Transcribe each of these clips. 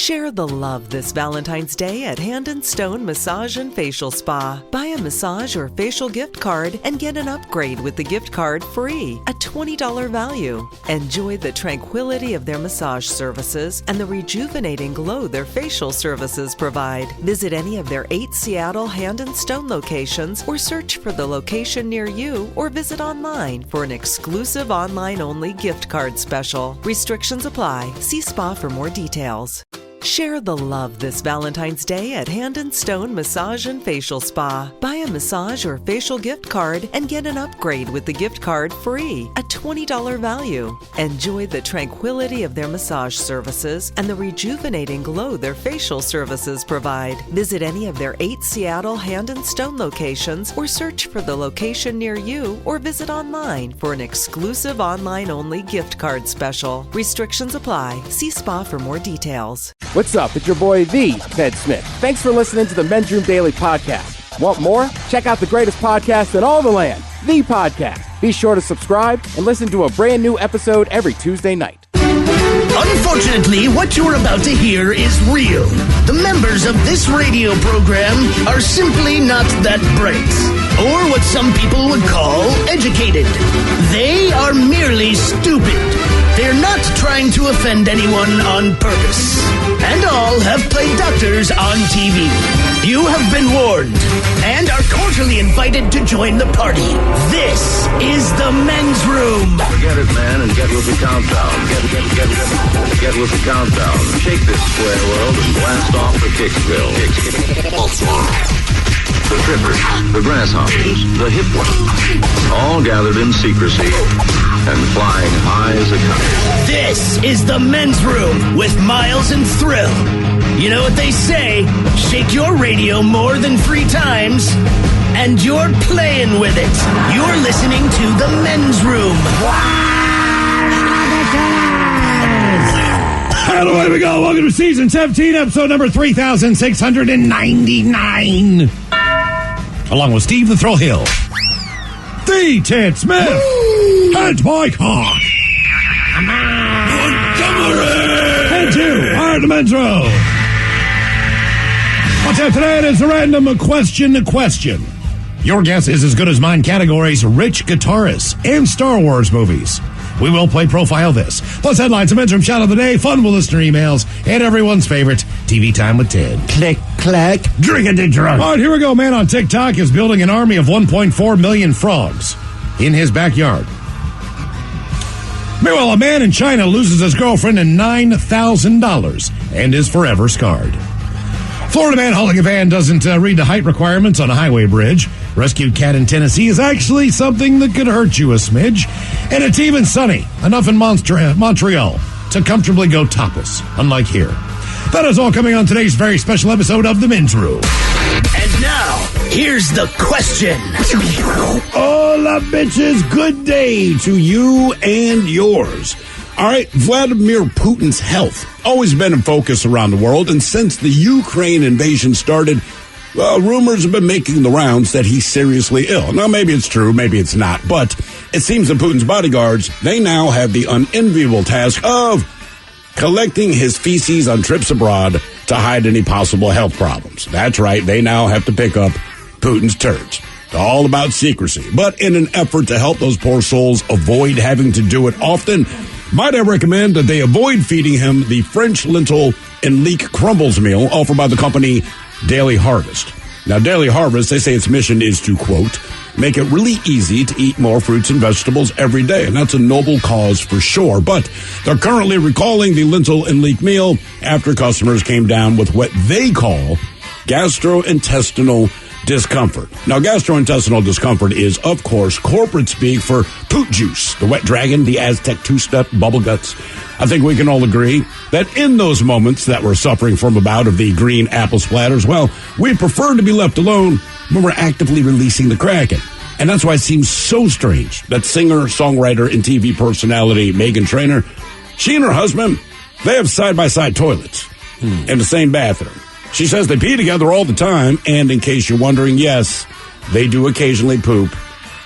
Share the love this Valentine's Day at Hand & Stone Massage and Facial Spa. Buy a massage or facial gift card and get an upgrade with the gift card free, a $20 value. Enjoy the tranquility of their massage services and the rejuvenating glow their facial services provide. Visit any of their 8 Seattle Hand & Stone locations or search for the location near you or visit online for an exclusive online-only gift card special. Restrictions apply. See spa for more details. Share the love this Valentine's Day at Hand & Stone Massage and Facial Spa. Buy a massage or facial gift card and get an upgrade with the gift card free, a $20 value. Enjoy the tranquility of their massage services and the rejuvenating glow their facial services provide. Visit any of their 8 Seattle Hand & Stone locations or search for the location near you or visit online for an exclusive online-only gift card special. Restrictions apply. See spa for more details. What's up? It's your boy, the Ted Smith. Thanks for listening to the Men's Room Daily Podcast. Want more? Check out the greatest podcast in all the land, The Podcast. Be sure to subscribe and listen to a brand new episode every Tuesday night. Unfortunately, what you're about to hear is real. The members of this radio program are simply not that bright, or what some people would call educated. They are merely stupid. They're not trying to offend anyone on purpose. And all have played doctors on TV. You have been warned and are cordially invited to join the party. This is the Men's Room. Forget it, man, and get with the countdown. Get with the countdown. Shake this square world and blast off for Kicksville. The trippers, the grasshoppers, the hip ones, all gathered in secrecy and flying high as a kite. This is the Men's Room with Miles and Thrill. You know what they say, shake your radio more than 3 times, and you're playing with it. You're listening to the Men's Room. And away we go. Welcome to Season 17, Episode number 3699. Along with Steve the Thrill Hill, the Ted Smith, and Mike Hawk. And you are the Men's Room. What's up today? It is a random question. Your guess is as good as mine. Categories: rich guitarists and Star Wars movies. We will play Profile This. Plus headlines, a Men's Room shout of the day, fun with listener emails, and everyone's favorite TV Time with Ted. Click, clack, drinking to drunk. All right, here we go. Man on TikTok is building an army of 1.4 million frogs in his backyard. Meanwhile, a man in China loses his girlfriend and $9,000 and is forever scarred. Florida man hauling a van doesn't read the height requirements on a highway bridge. Rescued cat in Tennessee is actually something that could hurt you a smidge. And it's even sunny enough in Montreal to comfortably go topless, unlike here. That is all coming on today's very special episode of The Men's Room. And now, here's the question. Hola, bitches. Good day to you and yours. All right, Vladimir Putin's health always been in focus around the world, and since the Ukraine invasion started, rumors have been making the rounds that he's seriously ill. Now, maybe it's true, maybe it's not, but it seems that Putin's bodyguards, they now have the unenviable task of collecting his feces on trips abroad to hide any possible health problems. That's right, they now have to pick up Putin's turds. It's all about secrecy. But in an effort to help those poor souls avoid having to do it often, might I recommend that they avoid feeding him the French lentil and leek crumbles meal offered by the company Daily Harvest. Now, Daily Harvest, they say its mission is to, quote, make it really easy to eat more fruits and vegetables every day. And that's a noble cause for sure. But they're currently recalling the lentil and leek meal after customers came down with what they call gastrointestinal discomfort. Now, gastrointestinal discomfort is, of course, corporate speak for poot juice, the wet dragon, the Aztec two-step, bubble guts. I think we can all agree that in those moments that we're suffering from a bout of the green apple splatters, well, we prefer to be left alone when we're actively releasing the Kraken. And that's why it seems so strange that singer, songwriter, and TV personality Meghan Trainor, she and her husband, they have side-by-side toilets in the same bathroom. She says they pee together all the time, and in case you're wondering, yes, they do occasionally poop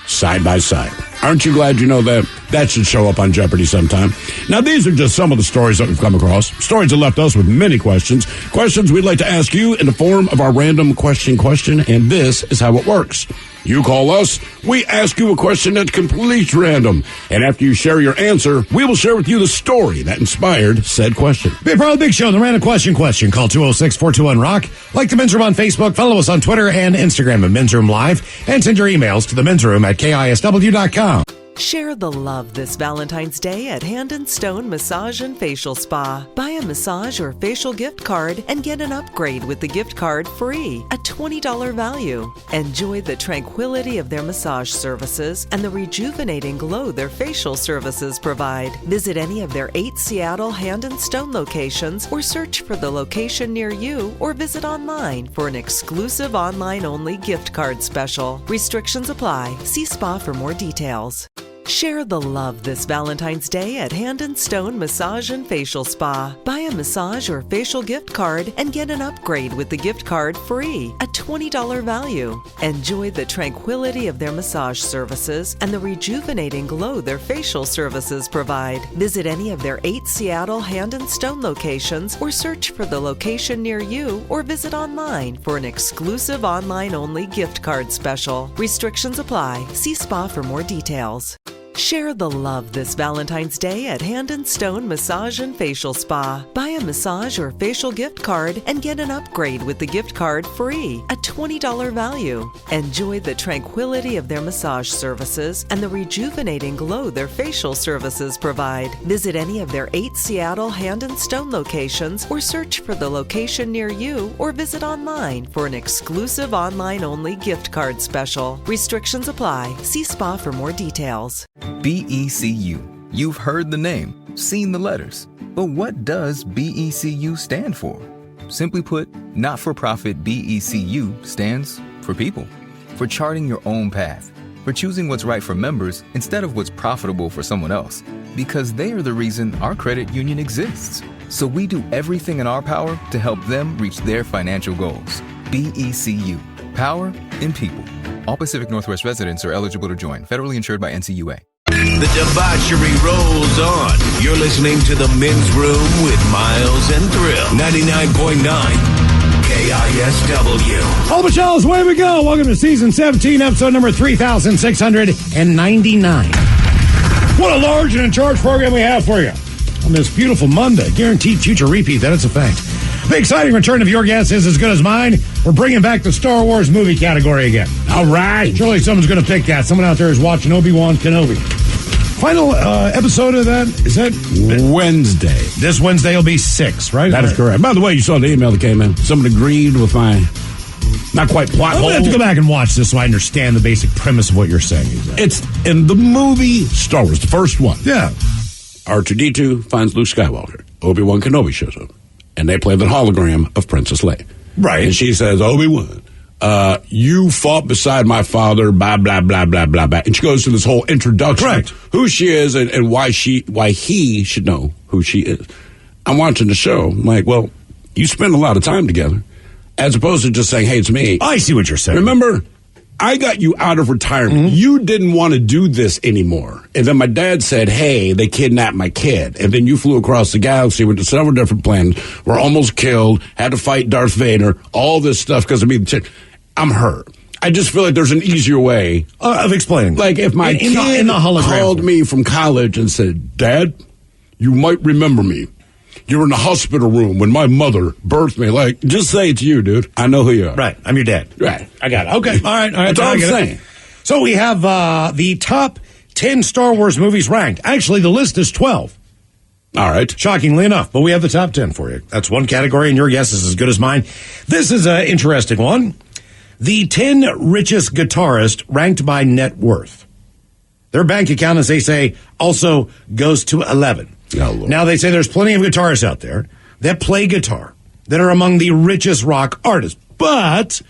side by side. Aren't you glad you know that? That should show up on Jeopardy sometime. Now, these are just some of the stories that we've come across. Stories that left us with many questions. Questions we'd like to ask you in the form of our random question, and this is how it works. You call us, we ask you a question that's completely random, and after you share your answer, we will share with you the story that inspired said question. Be a part of the big show, the Random Question. Call 206-421-ROCK. Like the Men's Room on Facebook, follow us on Twitter and Instagram at Men's Room Live, and send your emails to the Men's Room at KISW.com. Share the love this Valentine's Day at Hand & Stone Massage and Facial Spa. Buy a massage or facial gift card and get an upgrade with the gift card free, a $20 value. Enjoy the tranquility of their massage services and the rejuvenating glow their facial services provide. Visit any of their 8 Seattle Hand & Stone locations or search for the location near you or visit online for an exclusive online-only gift card special. Restrictions apply. See spa for more details. Share the love this Valentine's Day at Hand & Stone Massage and Facial Spa. Buy a massage or facial gift card and get an upgrade with the gift card free, a $20 value. Enjoy the tranquility of their massage services and the rejuvenating glow their facial services provide. Visit any of their 8 Seattle Hand & Stone locations or search for the location near you or visit online for an exclusive online-only gift card special. Restrictions apply. See spa for more details. Share the love this Valentine's Day at Hand & Stone Massage and Facial Spa. Buy a massage or facial gift card and get an upgrade with the gift card free, a $20 value. Enjoy the tranquility of their massage services and the rejuvenating glow their facial services provide. Visit any of their 8 Seattle Hand & Stone locations or search for the location near you or visit online for an exclusive online-only gift card special. Restrictions apply. See spa for more details. BECU. You've heard the name, seen the letters. But what does BECU stand for? Simply put, not-for-profit BECU stands for people. For charting your own path. For choosing what's right for members instead of what's profitable for someone else. Because they are the reason our credit union exists. So we do everything in our power to help them reach their financial goals. BECU. Power in people. All Pacific Northwest residents are eligible to join. Federally insured by NCUA. The debauchery rolls on. You're listening to The Men's Room with Miles and Thrill. 99.9 KISW. All Michelle's, away we go. Welcome to Season 17, Episode number 3699. What a large and in charge program we have for you on this beautiful Monday. Guaranteed future repeat, that is a fact. The exciting return of Your Guess Is As Good As Mine. We're bringing back the Star Wars movie category again. All right. Surely someone's going to pick that. Someone out there is watching Obi-Wan Kenobi. Final episode of that, is that Wednesday? This Wednesday will be 6, right? That is correct. By the way, you saw the email that came in. Someone agreed with my not quite plot hole. I'm going to have to go back and watch this so I understand the basic premise of what you're saying. Exactly. It's in the movie Star Wars, the first one. Yeah. R2-D2 finds Luke Skywalker. Obi-Wan Kenobi shows up. And they play the hologram of Princess Leia. Right. And she says, Obi-Wan, you fought beside my father, blah, blah, blah, blah, blah, blah. And she goes through this whole introduction. Correct. Who she is and why he should know who she is. I'm watching the show. I'm like, well, you spend a lot of time together. As opposed to just saying, hey, it's me. I see what you're saying. Remember, I got you out of retirement. Mm-hmm. You didn't want to do this anymore. And then my dad said, hey, they kidnapped my kid. And then you flew across the galaxy, went to several different planets, were almost killed, had to fight Darth Vader, all this stuff because of me. I'm hurt. I just feel like there's an easier way of explaining. Like if my kid in the called me from college and said, Dad, you might remember me. You were in the hospital room when my mother birthed me. Like, just say it's you, dude. I know who you are. Right. I'm your dad. Right. I got it. Okay. All right. That's all I'm saying. So we have the top 10 Star Wars movies ranked. Actually, the list is 12. All right. Shockingly enough, but we have the top 10 for you. That's one category, and your guess is as good as mine. This is an interesting one. The 10 richest guitarists ranked by net worth. Their bank account, as they say, also goes to 11. Oh, Lord. Now, they say there's plenty of guitarists out there that play guitar that are among the richest rock artists, but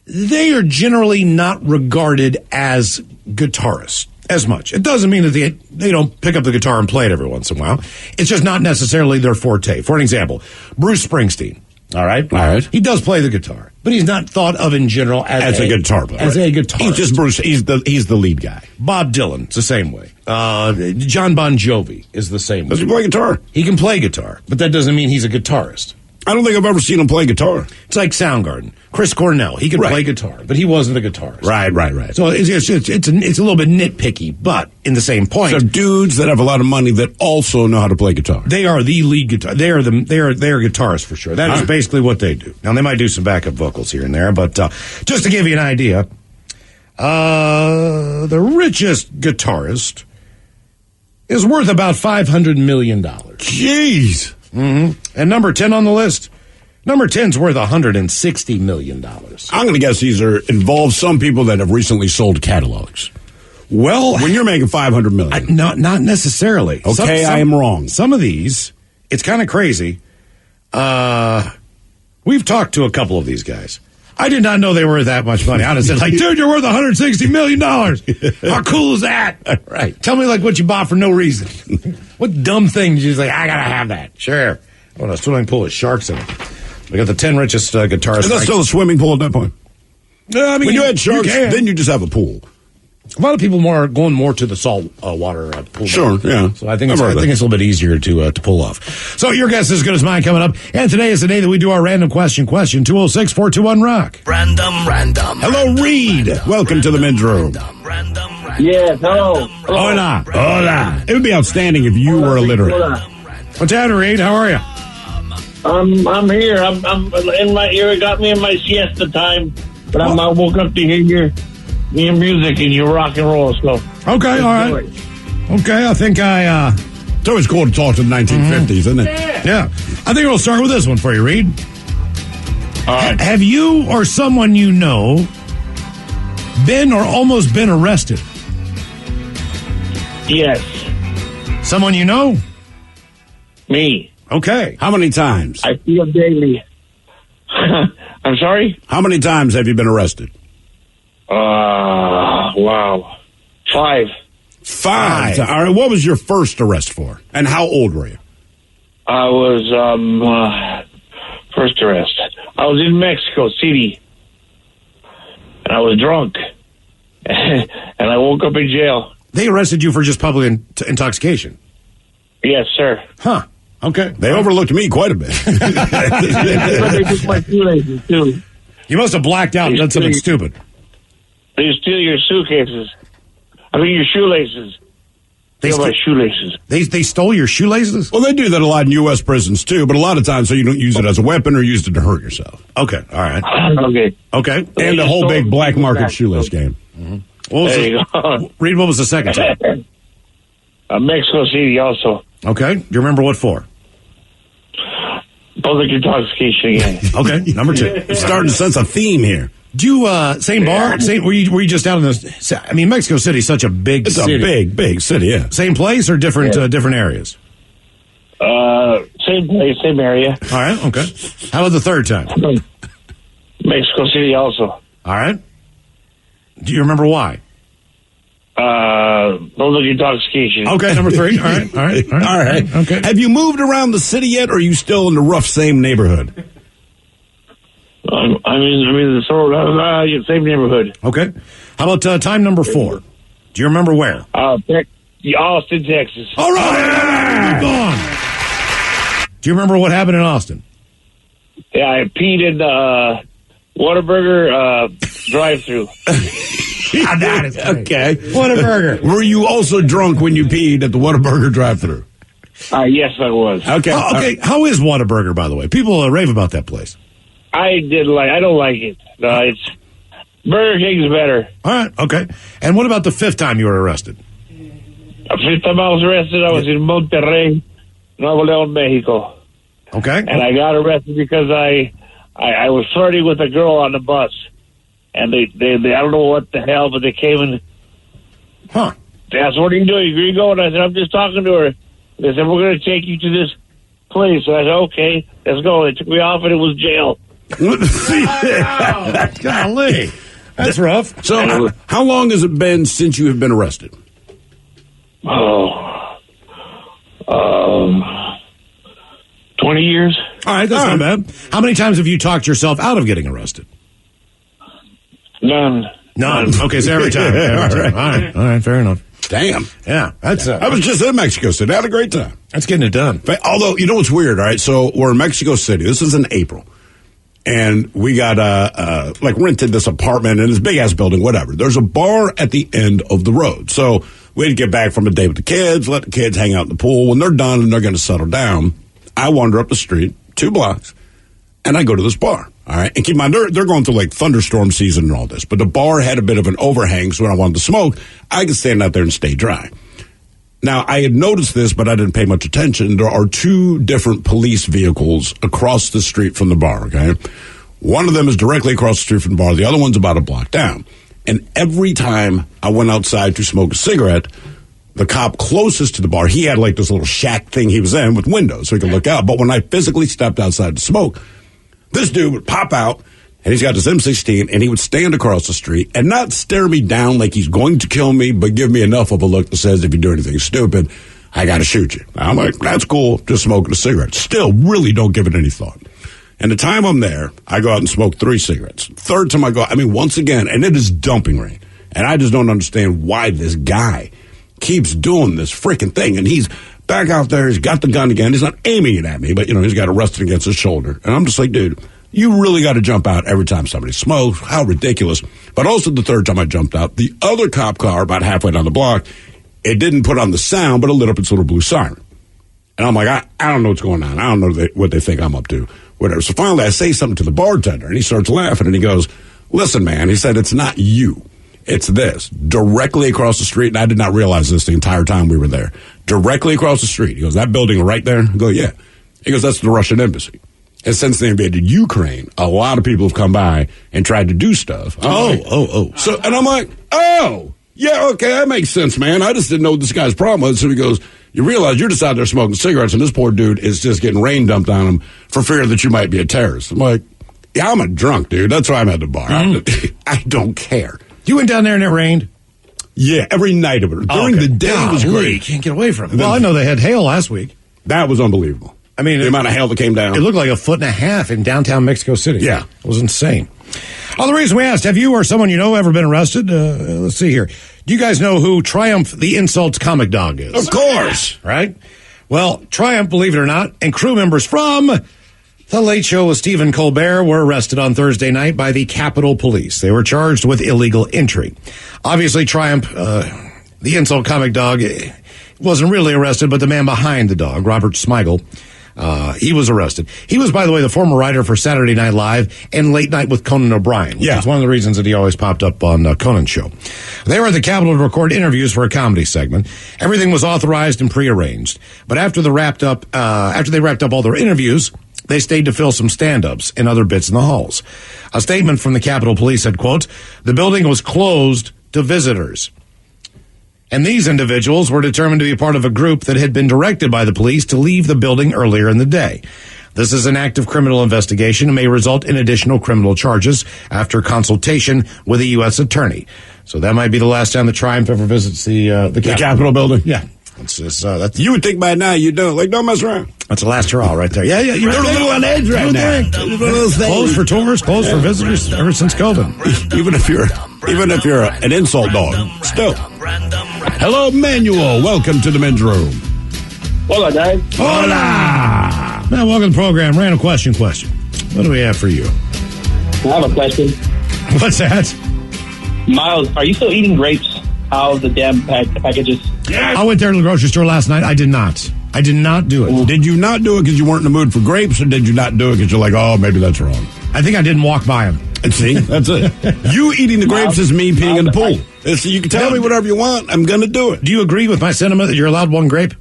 they are generally not regarded as guitarists as much. It doesn't mean that they don't pick up the guitar and play it every once in a while. It's just not necessarily their forte. For an example, Bruce Springsteen. All right? All right. He does play the guitar, but he's not thought of in general as a guitar player. As a guitarist. He's just Bruce. He's the lead guy. Bob Dylan, it's the same way. John Bon Jovi is the same way. Does he play guitar? He can play guitar, but that doesn't mean he's a guitarist. I don't think I've ever seen him play guitar. It's like Soundgarden. Chris Cornell, he could play guitar, but he wasn't a guitarist. Right. So it's a little bit nitpicky, but in the same point. So dudes that have a lot of money that also know how to play guitar. They are the lead guitar. They are guitarists for sure. That is basically what they do. Now they might do some backup vocals here and there, but just to give you an idea, the richest guitarist is worth about $500 million. Jeez. Mm-hmm. And number 10 on the list, number 10's worth $160 million. I'm going to guess these involve some people that have recently sold catalogs. Well, when you're making $500 million. Not necessarily. Okay, I am wrong. Some of these, it's kind of crazy. We've talked to a couple of these guys. I did not know they were worth that much money. I'd have said, like, dude, you're worth $160 million. How cool is that? Right. Tell me, like, what you bought for no reason. What dumb thing did you say, I got to have that? Sure. Oh, a swimming pool with sharks in it. We got the 10 richest guitarists. Is that still a swimming pool at that point? No, I mean, when you had sharks, then you just have a pool. A lot of people are going more to the salt water pool. Sure, yeah. So I think it's a little bit easier to pull off. So your guess is as good as mine coming up. And today is the day that we do our random question. 206-421-ROCK. Random. Hello, Reed. Welcome to the men's room. Yes, hello. Hola. It would be outstanding if you were illiterate. What's happening, Reed? How are you? I'm here. I'm in my ear. It got me in my siesta time, but I woke up to hear your music and your rock and roll. So okay, all right. Okay, I think it's always cool to talk to the 1950s, isn't it? Yeah. I think we'll start with this one for you, Reed. All right. Have you or someone you know been or almost been arrested? Yes. Someone you know? Me. Okay. How many times? I feel daily. I'm sorry? How many times have you been arrested? Wow. 5. 5. All right. What was your first arrest for? And how old were you? I was, first arrest. I was in Mexico City. And I was drunk. And I woke up in jail. They arrested you for just public intoxication? Yes, sir. Huh. Okay. They overlooked me quite a bit. They took my shoelaces, too. You must have blacked out and done something stupid. They steal your suitcases. I mean, your shoelaces. They steal my shoelaces. They stole your shoelaces? Well, they do that a lot in U.S. prisons, too, but a lot of times so you don't use it as a weapon or use it to hurt yourself. Okay, all right. Okay. And the whole big black market shoelace game. Mm-hmm. There you go. Reed, what was the second time? Mexico City also. Okay. Do you remember what for? Public intoxication again. Okay, number 2. Starting to sense a theme here. Do you, same bar? Were you just out in the, I mean, Mexico City's such a big city. It's a big city, yeah. Same place or different areas? Same place, same area. All right, okay. How about the third time? Mexico City also. All right. Do you remember why? Public intoxication. Okay, number 3. All right. Okay. Have you moved around the city yet, or are you still in the rough same neighborhood? I mean, the same neighborhood. Okay. How about time number 4? Do you remember where? Austin, Texas. All right. Gone. Do you remember what happened in Austin? Yeah, I peed in the Whataburger drive-thru. That is great. Okay. Whataburger. Were you also drunk when you peed at the Whataburger drive-thru? Yes, I was. Okay. Okay. How is Whataburger, by the way? People rave about that place. I don't like it. No, it's Burger King's better. All right. Okay. And what about the 5th time you were arrested? The 5th time I was arrested, I was in Monterrey, Nuevo León, Mexico. Okay. And I got arrested because I was flirting with a girl on the bus. And they I don't know what the hell, but they came and they asked, what are you doing? Where are you going? I said, I'm just talking to her. They said, we're going to take you to this place. So I said, okay, let's go. They took me off and it was jail. Golly. That's rough. So how long has it been since you have been arrested? 20 20 years. All right, that's not bad. How many times have you talked yourself out of getting arrested? None. Okay, so every time. All right, fair enough. Damn. Yeah, that's. I was just in Mexico City. I had a great time. That's getting it done. But, although, you know what's weird, all right? So we're in Mexico City. This is in April. And we got, rented this apartment in this big-ass building, whatever. There's a bar at the end of the road. So we had to get back from a day with the kids, let the kids hang out in the pool. When they're done and they're going to settle down, I wander up the street, 2 blocks, and I go to this bar. All right. And keep in mind, they're going through like thunderstorm season and all this. But the bar had a bit of an overhang, so when I wanted to smoke, I could stand out there and stay dry. Now, I had noticed this, but I didn't pay much attention. There are 2 different police vehicles across the street from the bar, okay? One of them is directly across the street from the bar. The other one's about a block down. And every time I went outside to smoke a cigarette, the cop closest to the bar, he had like this little shack thing he was in with windows so he could look out. But when I physically stepped outside to smoke, this dude would pop out, and he's got this M16, and he would stand across the street and not stare me down like he's going to kill me, but give me enough of a look that says, if you do anything stupid, I got to shoot you. I'm like, that's cool, just smoking a cigarette. Still, really don't give it any thought. And the time I'm there, I go out and smoke 3 cigarettes. Third time I go, once again, and it is dumping rain. And I just don't understand why this guy keeps doing this freaking thing. And he's back out there, he's got the gun again. He's not aiming it at me, but, he's got it resting against his shoulder. And I'm just like, dude, you really got to jump out every time somebody smokes. How ridiculous. But also the third time I jumped out, the other cop car about halfway down the block, it didn't put on the sound, but it lit up its little blue siren. And I'm like, I don't know what's going on. I don't know what they think I'm up to. Whatever. So finally I say something to the bartender, and he starts laughing, and he goes, listen, man, he said, it's not you. It's this. Directly across the street, and I did not realize this the entire time we were there. Directly across the street. He goes, that building right there? I go, yeah. He goes, that's the Russian embassy. And since they invaded Ukraine, a lot of people have come by and tried to do stuff. So, and I'm like, yeah, okay, that makes sense, man. I just didn't know what this guy's problem was. So he goes, you realize you're just out there smoking cigarettes, and this poor dude is just getting rain dumped on him for fear that you might be a terrorist. I'm like, yeah, I'm a drunk, dude. That's why I'm at the bar. I don't care. You went down there and it rained? Yeah, every night of it. During the day, it was great. You can't get away from it. Well, I know they had hail last week. That was unbelievable. The amount of hail that came down. It looked like 1.5 feet in downtown Mexico City. Yeah. It was insane. The reason we asked, have you or someone you know ever been arrested? Let's see here. Do you guys know who Triumph the Insults comic dog is? Of course. Right? Well, Triumph, believe it or not, and crew members from The Late Show with Stephen Colbert were arrested on Thursday night by the Capitol Police. They were charged with illegal entry. Obviously, Triumph, the insult comic dog, wasn't really arrested, but the man behind the dog, Robert Smigel, he was arrested. He was, by the way, the former writer for Saturday Night Live and Late Night with Conan O'Brien, which is one of the reasons that he always popped up on Conan's show. They were at the Capitol to record interviews for a comedy segment. Everything was authorized and prearranged. But after they wrapped up all their interviews, they stayed to fill some stand-ups and other bits in the halls. A statement from the Capitol Police said, quote, the building was closed to visitors. And these individuals were determined to be part of a group that had been directed by the police to leave the building earlier in the day. This is an active criminal investigation and may result in additional criminal charges after consultation with a U.S. attorney. So that might be the last time the Triumph ever visits the Capitol building. Yeah. That's you would think by now you don't. Like, don't mess around. That's the last hurrah right there. Yeah. You're a little on edge right now. Closed for tours, closed for visitors ever since COVID. Even if you're an insult dog, still. Hello, Manuel. Welcome to the men's room. Hola, guys. Hola. Now, welcome to the program. Random question. What do we have for you? I have a question. What's that? Miles, are you still eating grapes out of the damn packages? I went there to the grocery store last night. I did not do it. Did you not do it because you weren't in the mood for grapes, or did you not do it because you're like, oh, maybe that's wrong? I think I didn't walk by them. And see, that's it. You eating the grapes is me peeing in the pool. You can tell me whatever you want. I'm going to do it. Do you agree with my sentiment that you're allowed one grape?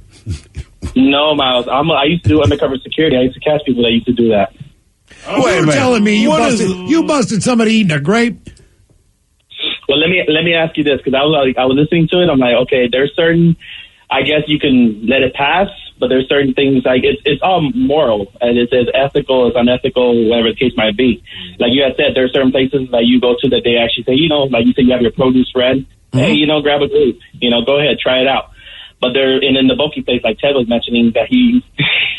No, Miles. I used to do undercover security. I used to catch people that used to do that. You're telling me you busted somebody eating a grape? Well, let me ask you this, because I was listening to it. I'm like, okay, there's certain, I guess you can let it pass, but there's certain things like it's all moral, and it says ethical, it's unethical, whatever the case might be. Like you had said, there's certain places that you go to that they actually say, like you said, you have your produce read. Mm-hmm. Hey, grab a grape. Go ahead, try it out. But they're in the bulky place, like Ted was mentioning, that he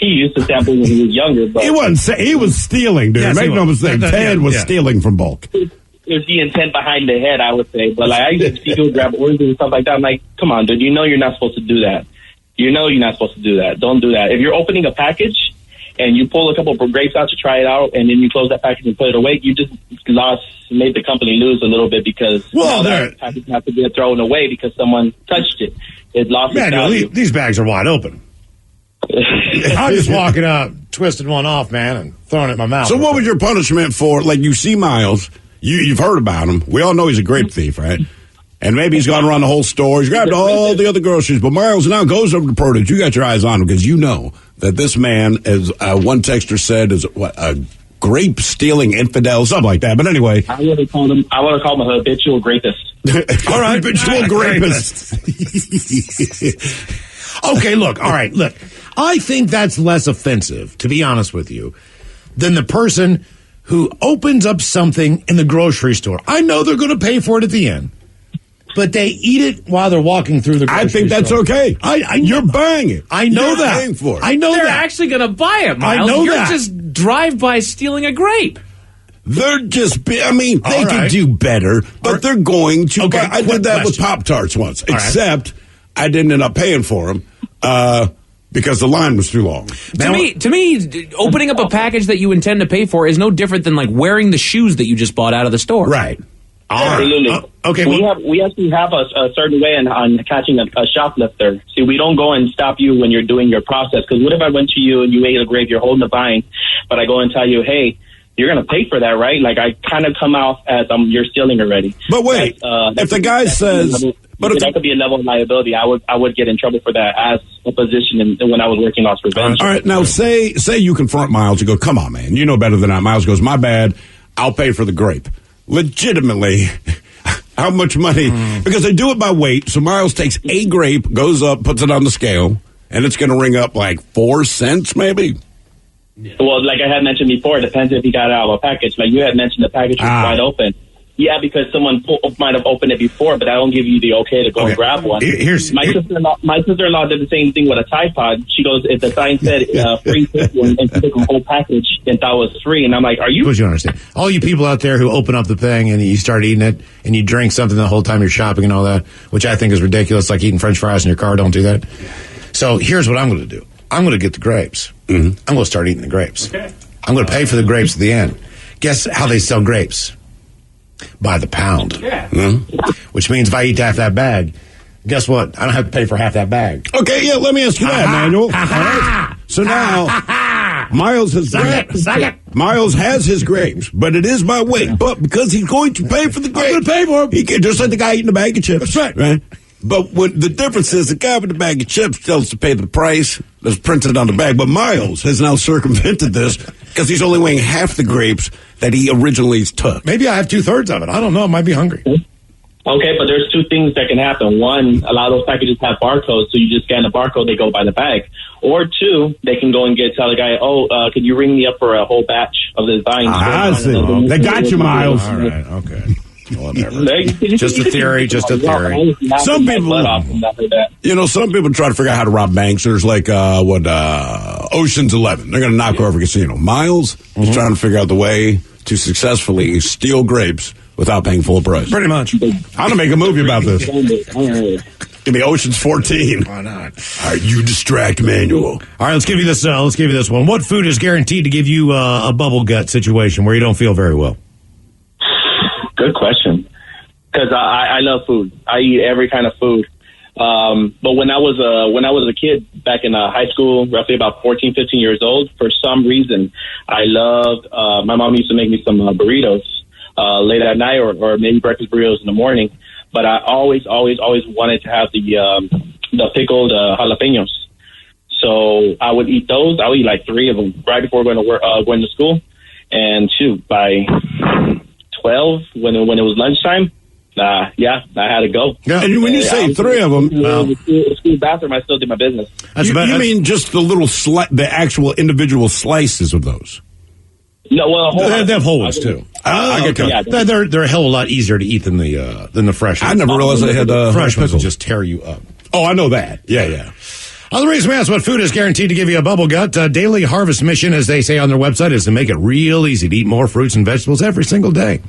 used to sample when he was younger. But he was stealing, dude. Yes, Make no mistake. Ted was stealing from bulk. It was the intent behind the head, I would say. But like I used to see people grab oranges and stuff like that. I'm like, come on, dude. You know you're not supposed to do that. You know you're not supposed to do that. Don't do that. If you're opening a package and you pull a couple of grapes out to try it out, and then you close that package and put it away, you just made the company lose a little bit because that package has to get thrown away because someone touched it. It lost its value. These bags are wide open. I'm just walking up, twisting one off, man, and throwing it in my mouth. So what was your punishment for, like, you see Miles, you've heard about him. We all know he's a grape thief, right? And maybe he's gone around the whole store. He's grabbed all the other groceries. But Miles now goes over to produce. You got your eyes on him because you know that this man, as one texter said, is a grape-stealing infidel, something like that. But anyway. I would have called him a habitual grapist. All right, habitual grapist. Okay, look. All right, look. I think that's less offensive, to be honest with you, than the person who opens up something in the grocery store. I know they're going to pay for it at the end, but they eat it while they're walking through the grocery store. I think that's okay. You're buying it. I know You're that. Paying for it. I know They're that. actually going to buy it, Miles. I know You're that. just drive-by stealing a grape. They're just, they could do better, but they're going to. Okay, I did that with Pop-Tarts once, except I didn't end up paying for them because the line was too long. To me, opening up a package that you intend to pay for is no different than like wearing the shoes that you just bought out of the store. Right. Absolutely. Okay. We actually have a certain way on catching a shoplifter. See, we don't go and stop you when you're doing your process. Because what if I went to you and you ate a grape, you're holding the vine, but I go and tell you, hey, you're going to pay for that, right? Like I kind of come out as you're stealing already. But wait, if the guy says, that could be a level of liability. I would get in trouble for that as a position when I was working loss prevention. All right, now say you confront Miles. You go, come on, man, you know better than I. Miles goes, my bad. I'll pay for the grape. Legitimately, how much money? Because they do it by weight. So Miles takes a grape, goes up, puts it on the scale, and it's going to ring up like 4 cents, maybe. Well, like I had mentioned before, it depends if he got it out of a package. Like you had mentioned, the package was wide open. Yeah, because someone might have opened it before, but I don't give you the okay to go and grab one. My sister-in-law did the same thing with a Tide Pod. She goes, if the sign said free, and she took a whole package and thought it was free, and I'm like, are you? What you understand? All you people out there who open up the thing and you start eating it and you drink something the whole time you're shopping and all that, which I think is ridiculous, like eating French fries in your car. Don't do that. So here's what I'm going to do. I'm going to get the grapes. I'm going to start eating the grapes. Okay. I'm going to pay for the grapes at the end. Guess how they sell grapes? By the pound. Yeah. Which means if I eat half that bag, guess what? I don't have to pay for half that bag. Okay, yeah, let me ask you that, Manuel. All right. So now, Miles has his grapes, but it is by weight. But because he's going to pay for the grapes, I'm going to pay for them. He can, just like the guy eating a bag of chips. That's right. But what the difference is, the guy with the bag of chips tells to pay the price that's printed on the bag. But Miles has now circumvented this because he's only weighing half the grapes that he originally took. Maybe I have 2/3 of it. I don't know. I might be hungry. Okay, but there's two things that can happen. One, a lot of those packages have barcodes, so you just scan the barcode, they go by the bag. Or two, they can go and tell the guy, could you ring me up for a whole batch of this vine? I see. They got you, Miles. All right, okay. Just a theory. Some people try to figure out how to rob banks. There's like Ocean's 11. They're going to knock over a casino. Miles is trying to figure out the way to successfully steal grapes without paying full price. Pretty much. I'm going to make a movie about this. Give me Ocean's 14. Why not? All right, you distract Manuel. All right, let's give you this. Let's give you this one. What food is guaranteed to give you a bubble gut situation where you don't feel very well? Good question. Because I love food. I eat every kind of food. But when I was a kid back in high school, roughly about 14, 15 years old, for some reason, I loved, my mom used to make me some burritos late at night or maybe breakfast burritos in the morning. But I always wanted to have the pickled jalapenos. So I would eat those. I would eat like 3 of them right before going to school. And shoot, by 12, when it was lunchtime, I had to go. Yeah. And when you say 3 of them, the school bathroom, I still did my business. You mean just the little the actual individual slices of those? No, well, they have whole ones too. I get they're a hell of a lot easier to eat than the fresh. I never realized they had fresh pickles. Just tear you up. Oh, I know that. Yeah. The reason we ask what food is guaranteed to give you a bubble gut, daily harvest mission, as they say on their website, is to make it real easy to eat more fruits and vegetables every single day.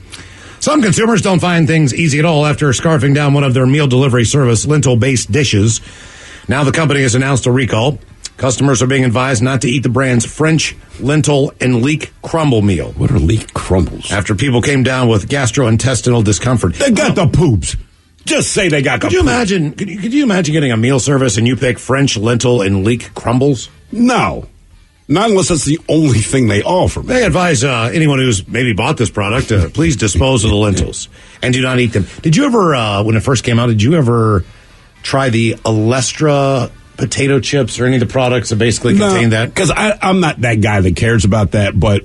Some consumers don't find things easy at all after scarfing down one of their meal delivery service lentil-based dishes. Now the company has announced a recall. Customers are being advised not to eat the brand's French lentil and leek crumble meal. What are leek crumbles? After people came down with gastrointestinal discomfort. They got the poops. Just say they got the poops. Could you imagine getting a meal service and you pick French lentil and leek crumbles? No. Not unless that's the only thing they offer. They advise anyone who's maybe bought this product, please dispose of the lentils and do not eat them. Did you ever, when it first came out, did you ever try the Alestra potato chips or any of the products that basically contain that? Because I'm not that guy that cares about that, but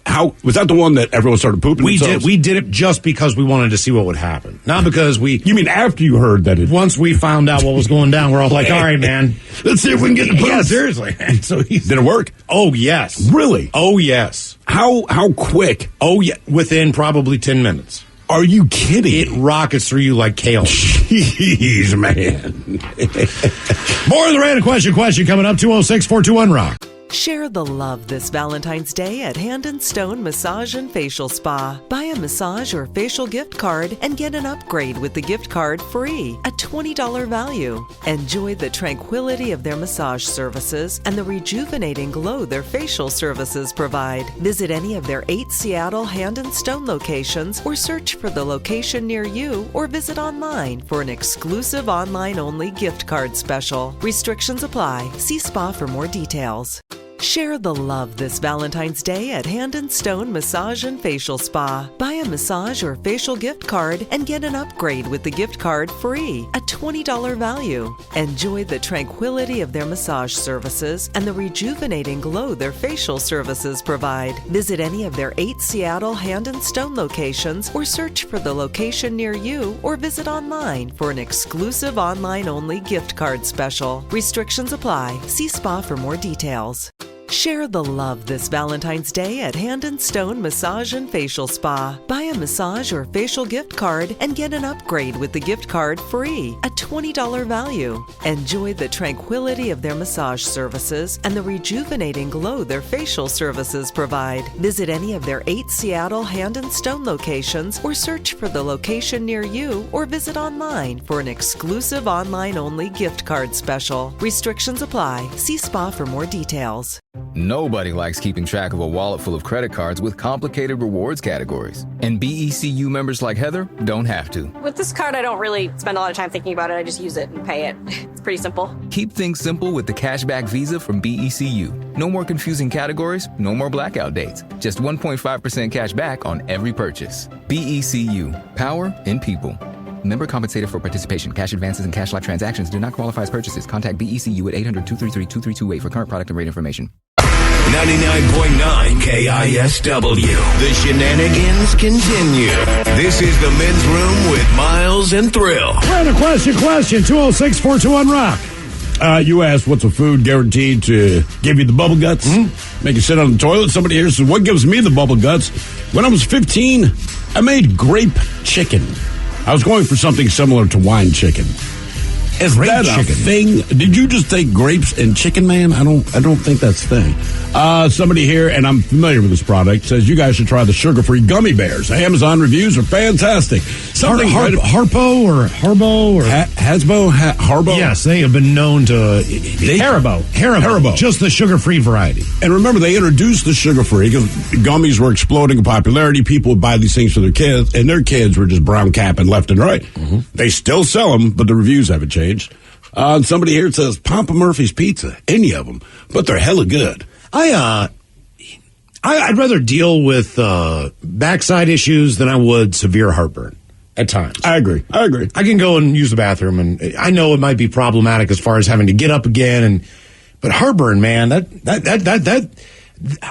how was that the one that everyone started pooping themselves? We did it just because we wanted to see what would happen. Not because we... You mean after you heard that it... Once we found out what was going down, we're all like, all right, man. Let's see if we can get the poops. Yeah, seriously. So did it work? Oh, yes. Really? Oh, yes. How quick? Oh, yeah. Within probably 10 minutes. Are you kidding? It rockets through you like kale. Jeez, man. More of the random question coming up, 206-421-ROCK. Share the love this Valentine's Day at Hand & Stone Massage and Facial Spa. Buy a massage or facial gift card and get an upgrade with the gift card free, a $20 value. Enjoy the tranquility of their massage services and the rejuvenating glow their facial services provide. Visit any of their 8 Seattle Hand & Stone locations or search for the location near you or visit online for an exclusive online-only gift card special. Restrictions apply. See spa for more details. Share the love this Valentine's Day at Hand & Stone Massage and Facial Spa. Buy a massage or facial gift card and get an upgrade with the gift card free, a $20 value. Enjoy the tranquility of their massage services and the rejuvenating glow their facial services provide. Visit any of their 8 Seattle Hand & Stone locations or search for the location near you or visit online for an exclusive online-only gift card special. Restrictions apply. See spa for more details. Share the love this Valentine's Day at Hand & Stone Massage and Facial Spa. Buy a massage or facial gift card and get an upgrade with the gift card free, a $20 value. Enjoy the tranquility of their massage services and the rejuvenating glow their facial services provide. Visit any of their 8 Seattle Hand & Stone locations or search for the location near you or visit online for an exclusive online-only gift card special. Restrictions apply. See spa for more details. Nobody likes keeping track of a wallet full of credit cards with complicated rewards categories. And BECU members like Heather don't have to. With this card, I don't really spend a lot of time thinking about it. I just use it and pay it. It's pretty simple. Keep things simple with the Cashback Visa from BECU. No more confusing categories, no more blackout dates. Just 1.5% cash back on every purchase. BECU. Power in people. Member compensated for participation. Cash advances and cash-like transactions do not qualify as purchases. Contact BECU at 800-233-2328 for current product and rate information. 99.9 KISW. The shenanigans continue. This is the Men's Room with Miles and Thrill. Random question, 206-421-ROCK. You asked what's a food guaranteed to give you the bubble guts? Make you sit on the toilet? Somebody here says, what gives me the bubble guts? When I was 15, I made grape chicken. I was going for something similar to wine chicken. Is grape that chicken. A thing? Did you just take grapes and chicken, man? I don't think that's the thing. Somebody here, and I'm familiar with this product, says you guys should try the sugar-free gummy bears. Amazon reviews are fantastic. Something Harpo or Harbo or Hasbo, Harbo. Yes, they have been known to Haribo, just the sugar-free variety. And remember, they introduced the sugar-free because gummies were exploding in popularity. People would buy these things for their kids, and their kids were just brown capping left and right. They still sell them, but the reviews haven't changed. Somebody here says Papa Murphy's Pizza, any of them, but they're hella good. I'd rather deal with backside issues than I would severe heartburn at times. I agree. I can go and use the bathroom, and I know it might be problematic as far as having to get up again, but heartburn, man, that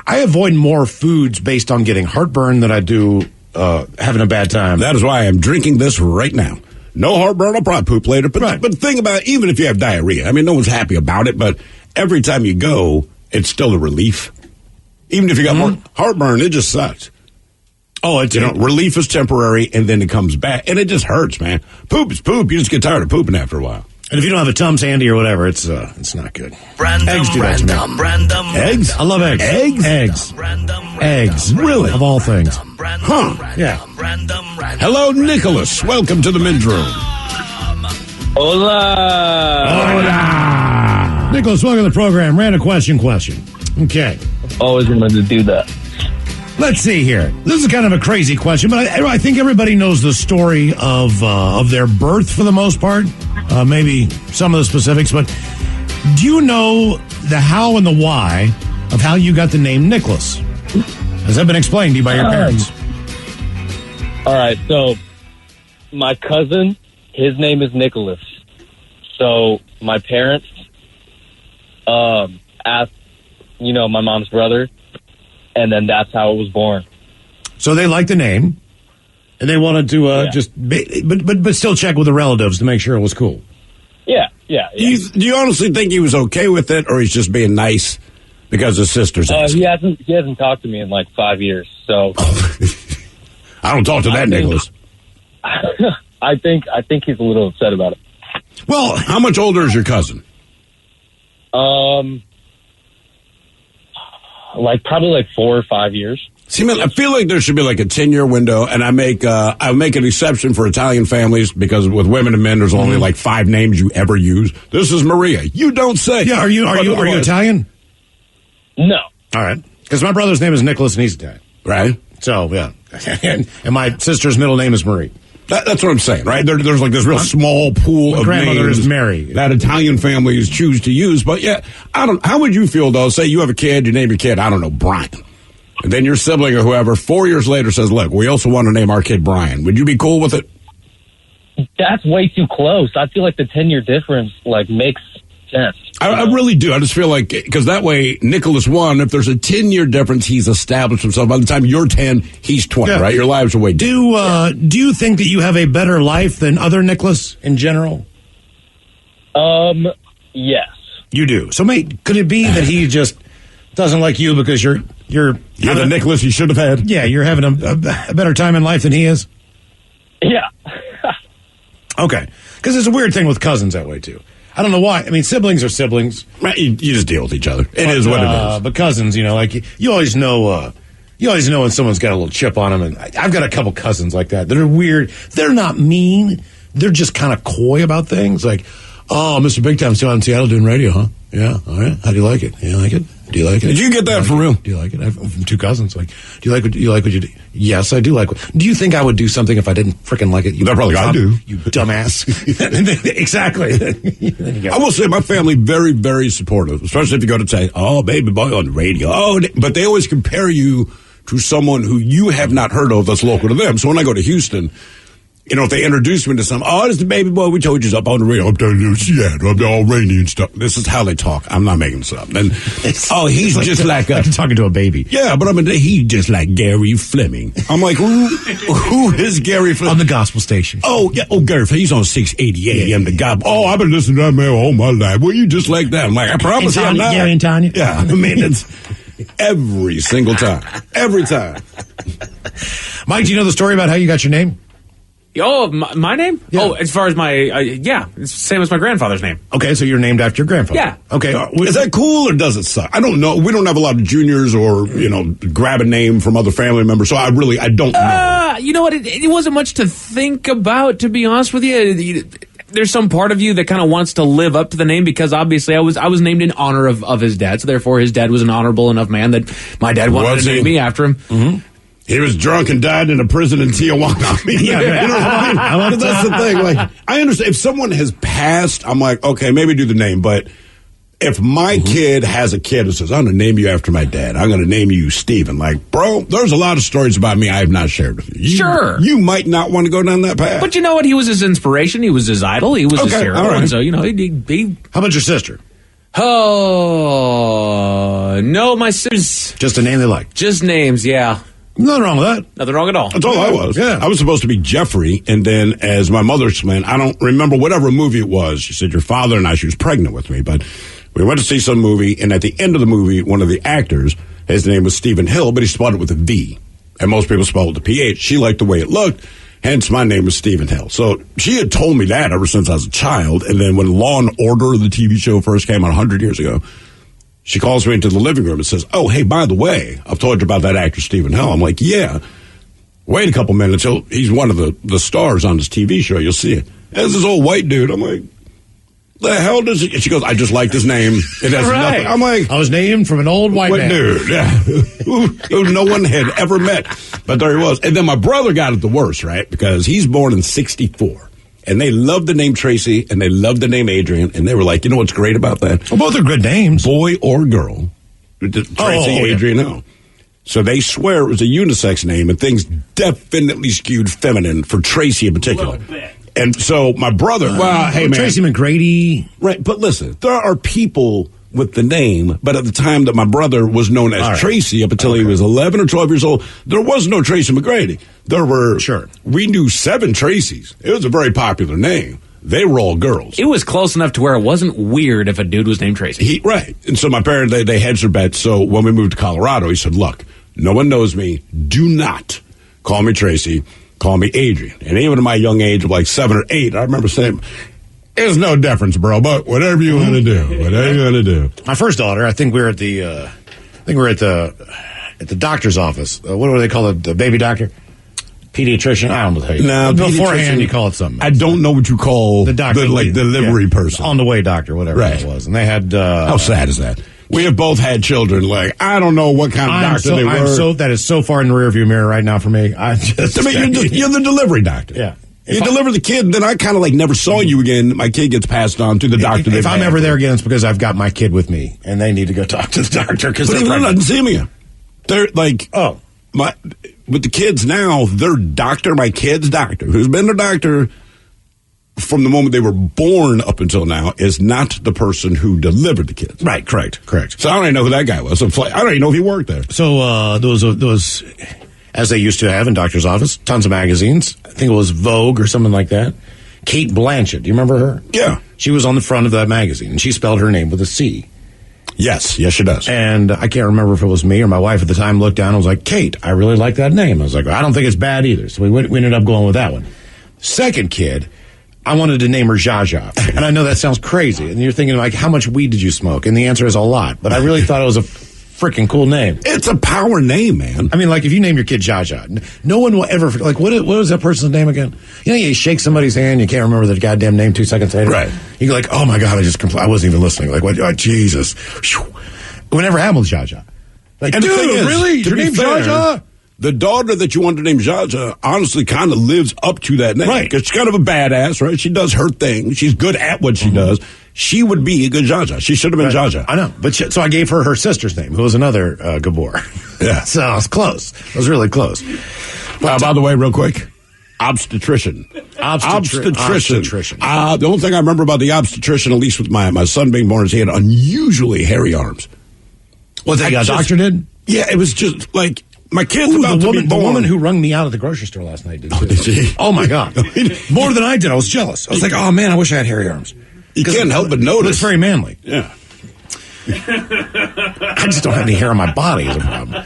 I avoid more foods based on getting heartburn than I do having a bad time. That is why I'm drinking this right now. No heartburn, I'll probably poop later. But the thing about it, even if you have diarrhea, I mean, no one's happy about it, but every time you go, it's still a relief. Even if you got more heartburn, it just sucks. Oh, relief is temporary, and then it comes back, and it just hurts, man. Poop is poop. You just get tired of pooping after a while. And if you don't have a Tums handy or whatever, it's not good. Eggs do that to me. Eggs? I love eggs. Eggs? Eggs. Really? Of all things. Huh. Yeah. Hello, Nicholas. Welcome to the men's room. Hola. Nicholas, welcome to the program. Random question. Okay. Always wanted to do that. Let's see here. This is kind of a crazy question, but I think everybody knows the story of their birth for the most part. Maybe some of the specifics, but do you know the how and the why of how you got the name Nicholas? Has that been explained to you by your parents? All right, so my cousin, his name is Nicholas. So my parents asked, my mom's brother, and then that's how it was born. So they liked the name, and they wanted to but still check with the relatives to make sure it was cool. Yeah. Do you honestly think he was okay with it, or he's just being nice because his sister's asking? He hasn't talked to me in like 5 years, so I don't talk to that Nicholas. I think he's a little upset about it. Well, how much older is your cousin? Probably 4 or 5 years. See, man, I feel like there should be like a 10-year window, and I make an exception for Italian families because with women and men, there's only like 5 names you ever use. This is Maria. You don't say. Yeah, are you Italian? No. All right, because my brother's name is Nicholas and he's Italian. Right. So yeah, and my sister's middle name is Marie. That's what I'm saying, right? There's like this real small pool of grandmother names is Mary that Italian families choose to use. But yeah, how would you feel though? Say you have a kid, you name your kid, I don't know, Brian. And then your sibling or whoever 4 years later says, look, we also want to name our kid Brian. Would you be cool with it? That's way too close. I feel like the 10-year difference makes sense. I really do. I just feel like, because that way, Nicholas won. If there's a 10-year difference, he's established himself. By the time you're 10, he's 20, right? Your lives are way different. Do you think that you have a better life than other Nicholas in general? Yes. You do. So, mate, could it be that he just doesn't like you because you're the Nicholas he should have had? Yeah, you're having a better time in life than he is? Yeah. Okay. Because it's a weird thing with cousins that way, too. I don't know why. I mean, siblings are siblings. Right, you just deal with each other. It is what it is. But cousins, you always know. You always know when someone's got a little chip on them. And I've got a couple cousins like that. They're weird. They're not mean. They're just kind of coy about things. Like, oh, Mr. Big Time's still out in Seattle doing radio, huh? Yeah. All right. How do you like it? You like it? Do you like it? Did you get that for real? Do you like it? I'm from 2 cousins. Like, do you like what you do? Yes, I do like what. Do you think I would do something if I didn't freaking like it? They're probably I do. You dumbass. Exactly. I will say my family very, very supportive, especially if you go to say, oh, baby boy on the radio. Oh, but they always compare you to someone who you have not heard of that's local to them. So when I go to Houston, if they introduce me to some, oh, this is the baby boy we told you up on the radio. I'm telling you, Seattle, I'm all rainy and stuff. This is how they talk. I'm not making this up. And he's just like talking to a baby. Yeah, but he's just like Gary Fleming. I'm like, who is Gary Fleming? On the gospel station. Oh, yeah. Oh, Gary Fleming. He's on 680 AM. The guy. Oh, I've been listening to that man all my life. Well, you just like that. I'm like, I promise you I'm not. Gary and Tanya. Yeah, I mean, it's every single time. Every time. Mike, do you know the story about how you got your name? Oh, my name? Yeah. Oh, as far as my, it's the same as my grandfather's name. Okay, so you're named after your grandfather. Yeah. Okay. Is that cool or does it suck? I don't know. We don't have a lot of juniors or, grab a name from other family members, so I don't know. You know what? It wasn't much to think about, to be honest with you. There's some part of you that kind of wants to live up to the name because obviously I was named in honor of his dad, so therefore his dad was an honorable enough man that my dad wanted to name me after him. Mm-hmm. He was drunk and died in a prison in Tijuana. I mean, you know what I mean? That's the thing. Like, I understand if someone has passed, I'm like, okay, maybe do the name. But if my kid has a kid who says, I'm going to name you after my dad, I'm going to name you Steven. Like, bro, there's a lot of stories about me I have not shared with you. Sure. You might not want to go down that path. But you know what? He was his inspiration. He was his idol. He was his hero. Right. And so, he How about your sister? Oh, no, my sister's... Just a name they like. Just names, yeah. Nothing wrong with that. Nothing wrong at all. That's all I was. Yeah. I was supposed to be Jeffrey, and then as my mother explained, I don't remember whatever movie it was. She said, your father and she was pregnant with me, but we went to see some movie, and at the end of the movie, one of the actors, his name was Stephen Hill, but he spelled it with a V, and most people spell it with a PH. She liked the way it looked, Hence, my name is Stephen Hill. So she had told me that ever since I was a child. And then when Law and Order, the TV show, first came out 100 years ago, she calls me into the living room and says, oh, hey, by the way, I've told you about that actor Stephen Hill. I'm like, yeah. Wait a couple minutes. He's one of the stars on this TV show. You'll see it. There's this old white dude. I'm like, the hell does it? She goes, I just like his name. It has nothing. I'm like, I was named from an old white man. Dude, yeah, who no one had ever met. But there he was. And then my brother got it the worst, right? Because he's born in 1964. And they love the name Tracy, and they love the name Adrian. And they were like, you know what's great about that? Well, both are good names. Boy or girl. Tracy, Adrian, no. So they swear it was a unisex name, and things definitely skewed feminine for Tracy in particular. And so my brother, hey, man. Tracy McGrady. Right, but listen, there are people with the name, but at the time that my brother was known as Tracy, up until he was 11 or 12 years old, there was no Tracy McGrady. There were, we knew 7 Tracys. It was a very popular name. They were all girls. It was close enough to where it wasn't weird if a dude was named Tracy. Right. And so my parents, they hedged their bets. So when we moved to Colorado, he said, look, no one knows me. Do not call me Tracy. Call me Adrian. And even at my young age of like 7 or 8, I remember saying, there's no difference, bro, but whatever you want to do, whatever you want to do. My first daughter, I think we were at the, at the doctor's office. What do they call it? The baby doctor? Pediatrician? I don't know how you No, beforehand, you call it something. I don't know what you call the doctor, delivery person. On the way doctor, whatever it was. And they had... how sad is that? We have both had children. Like, I don't know what kind of doctor they were. That is so far in the rearview mirror right now for me. You're the delivery doctor. Yeah. You deliver the kid, then I kind of like never saw you again. My kid gets passed on to the doctor. If I'm ever there again, it's because I've got my kid with me, and they need to go talk to the doctor. But they're not seeing me. They're like, with the kids now, their doctor, my kid's doctor, who's been their doctor from the moment they were born up until now, is not the person who delivered the kids. Right, correct. So I don't even know who that guy was. I don't even know if he worked there. So those, as they used to have in doctor's office, tons of magazines. I think it was Vogue or something like that. Kate Blanchett, do you remember her? Yeah. She was on the front of that magazine, and she spelled her name with a C. Yes, she does. And I can't remember if it was me or my wife at the time looked down and was like, Kate, I really like that name. I was like, I don't think it's bad either. So we ended up going with that one. Second kid, I wanted to name her Zsa Zsa. And I know that sounds crazy. And you're thinking, like, how much weed did you smoke? And the answer is a lot. But I really thought it was a freaking cool name. It's a power name, man. I mean, like, if you name your kid Zsa Zsa, no one will ever, like, what was that person's name again? You know, you shake somebody's hand, you can't remember the goddamn name 2 seconds later. Right. You go like, oh my God, I wasn't even listening. Like, what? Oh, Jesus. Whenever happened with Zsa Zsa. Like, and dude, really? Your name's Zsa Zsa? The daughter that you wanted to name Zsa Zsa honestly kind of lives up to that name. Right. Because she's kind of a badass, right? She does her thing. She's good at what she does. She would be a good Zsa Zsa. She should have been Zsa Zsa. I know. But so I gave her sister's name, who was another Gabor. Yeah. So I was close. I was really close. By the way, real quick, obstetrician. Obstetrician. The only thing I remember about the obstetrician, at least with my son being born, is he had unusually hairy arms. What, the doctor did? Yeah, it was just like... My kid's about to be born. The woman who rung me out at the grocery store last night did too. Did she? Oh, my God. More than I did. I was jealous. I was like, oh, man, I wish I had hairy arms. You can't help but notice. It's very manly. Yeah. I just don't have any hair on my body is a problem.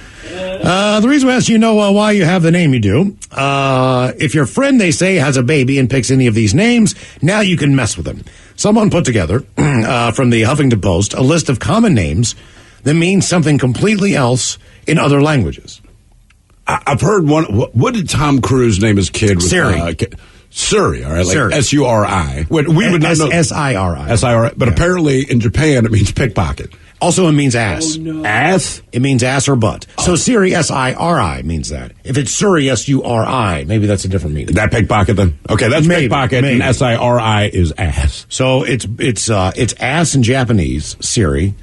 The reason we asked you know why you have the name you do. If your friend, they say, has a baby and picks any of these names, now you can mess with them. Someone put together, from the Huffington Post, a list of common names that mean something completely else in other languages. I've heard one. What did Tom Cruise name his kid? Siri. Siri, all right, like Siri. S-U-R-I. We would not know. S-I-R-I. S-I-R-I. But apparently in Japan it means pickpocket. Also, it means ass. Oh, no. Ass? It means ass or butt. So Siri, S-I-R-I, means that. If it's Suri, S-U-R-I, maybe that's a different meaning. That pickpocket then? Okay, that's pickpocket, and S-I-R-I is ass. So it's ass in Japanese, Siri,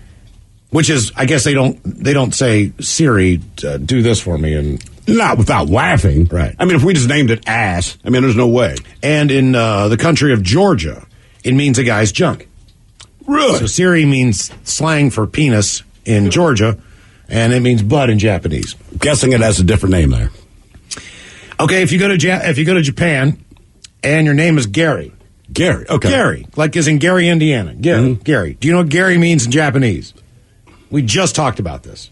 which is, I guess they don't say, Siri, do this for me, and... Not without laughing. Right. I mean, if we just named it ass, I mean, there's no way. And in the country of Georgia, it means a guy's junk. Really? So Siri means slang for penis in Georgia, and it means butt in Japanese. Guessing it has a different name there. Okay, if you go to Japan, and your name is Gary. Gary, okay. Gary, like as in Gary, Indiana. Gary. Mm-hmm. Gary. Do you know what Gary means in Japanese? We just talked about this.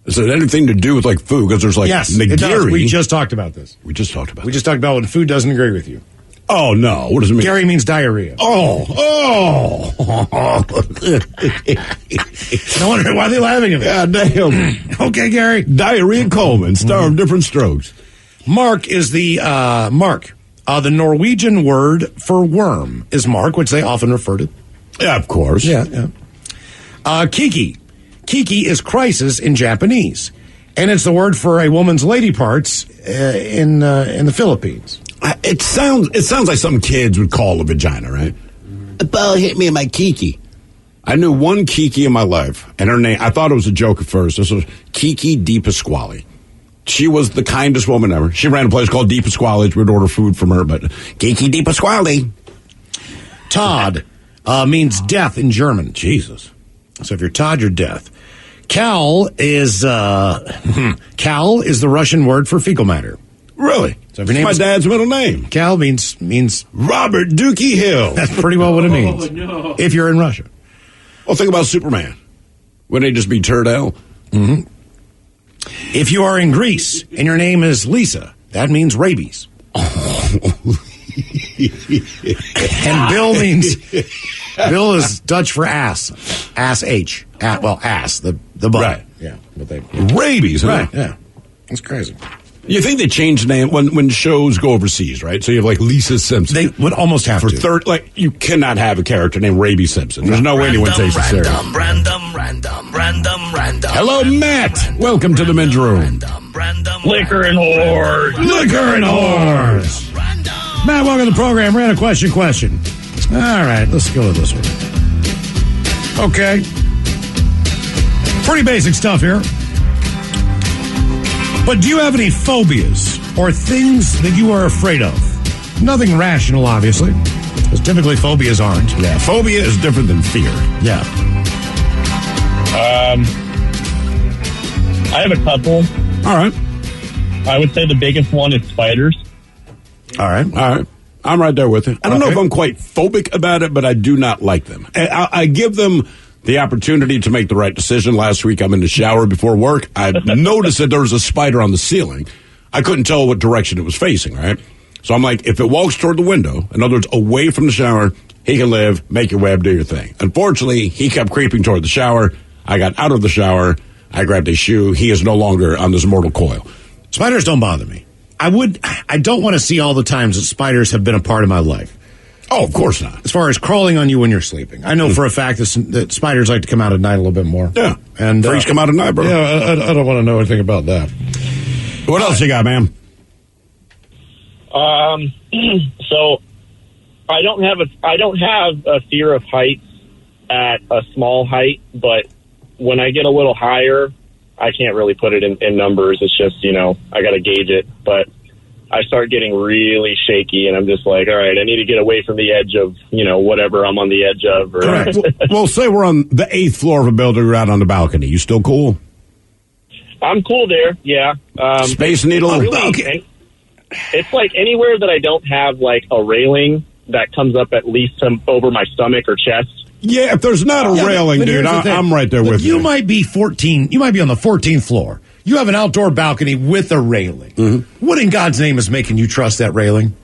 Is it anything to do with like food? Because there's like yes, nigiri. It does. We just talked about this. We just talked about when food doesn't agree with you. Oh, no. What does it mean? Gary means diarrhea. Oh. No wonder why they're laughing at me. God damn. Okay, Gary. Diarrhea Coleman, star of Different Strokes. Mark is the the Norwegian word for worm is mark, which they often refer to. Yeah, of course. Yeah. Kiki. Kiki is crisis in Japanese, and it's the word for a woman's lady parts in the Philippines. It sounds like something kids would call a vagina, right? A ball hit me in my Kiki. I knew one Kiki in my life, and her name, I thought it was a joke at first. This was Kiki Di Pasquale. She was the kindest woman ever. She ran a place called Di Pasquale. We'd order food from her, but Kiki Di Pasquale. Todd means death in German. Jesus. So if you're Todd, you're death. Cal is the Russian word for fecal matter. Really? So if your name my dad's middle name. Cal means Robert Dookie Hill. That's pretty well what it means. No. If you're in Russia. Well, think about Superman. Wouldn't he just be Turdell? Mm-hmm. If you are in Greece and your name is Lisa, that means rabies. And Bill is Dutch for ass. Ass H. Ass. The butt. Right. Yeah. Rabies, huh? Right. Yeah. That's crazy. You think they change the name when shows go overseas, right? So you have like Lisa Simpson. They would almost have for to. Third, like you cannot have a character named Rabies Simpson. There's no way anyone takes it serious. Random. Hello, Matt. Welcome to the men's room. Liquor and whores. Liquor and whores. Matt, welcome to the program. Ran a question. All right, let's go to this one. Okay. Pretty basic stuff here. But do you have any phobias or things that you are afraid of? Nothing rational, obviously, because typically phobias aren't. Yeah, phobia is different than fear. Yeah. I have a couple. All right. I would say the biggest one is spiders. All right. I'm right there with you. I don't know if I'm quite phobic about it, but I do not like them. I give them the opportunity to make the right decision. Last week, I'm in the shower before work. I noticed that there was a spider on the ceiling. I couldn't tell what direction it was facing, right? So I'm like, if it walks toward the window, in other words, away from the shower, he can live, make your web, do your thing. Unfortunately, he kept creeping toward the shower. I got out of the shower. I grabbed a shoe. He is no longer on this mortal coil. Spiders don't bother me. I don't want to see all the times that spiders have been a part of my life. Oh, of course not. As far as crawling on you when you're sleeping. I know for a fact that spiders like to come out at night a little bit more. Yeah. And freaks come out at night, bro. Yeah, I don't want to know anything about that. What else you got, ma'am? So I don't have a fear of heights at a small height, but when I get a little higher, I can't really put it in numbers. It's just, I got to gauge it. But I start getting really shaky, and I'm just like, all right, I need to get away from the edge of, whatever I'm on the edge of. Or Correct. Well, say we're on the 8th floor of a building, we're out on the balcony. You still cool? I'm cool there, yeah. Space Needle? Okay. It's like anywhere that I don't have, like, a railing that comes up at least over my stomach or chest. Yeah, if there's not a railing, dude, I'm right there with you. You might be 14. You might be on the 14th floor. You have an outdoor balcony with a railing. Mm-hmm. What in God's name is making you trust that railing?